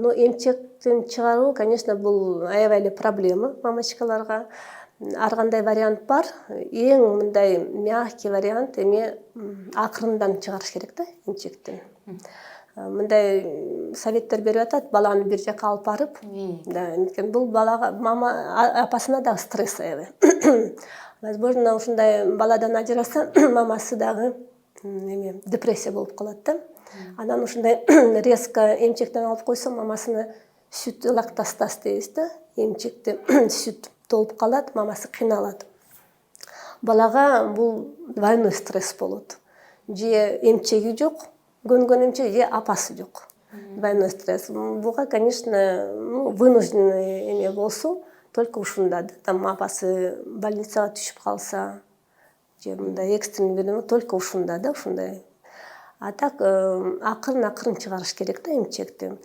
но эмчектен чыгаруу, конечно, бул аябай эле проблема мамочкаларга. Ар кандай вариант бар. Эң мындай мягкий вариант эми акырындан чыгарыш керек да эмчектен. Мындай советтер берип атат, баланы бир жака алып барып. Да, анткени бул балага мама апасына да стресс аябай. Возможно, ушундай баладан ажыраса, мамасы дагы эме депрессия болуп калат да. Анан ушундай резко эмчектен алып койсо, мамасына сүт лактостаз дейбиз да, эмчекте сүт толуп калат, мамасы кыйналат. Балага бул двойной стресс болот. Же эмчеги жок, көнгөн эмчеги, же апасы жок. Двойной стресс. Буга, конечно, вынужденный эме болсо, только ушунда да, там апасы больницага түшүп калса, же мындай экстренный бирдеме, только ушунда да, ушундай. А так акырын чыгарыш керек да эмчекти.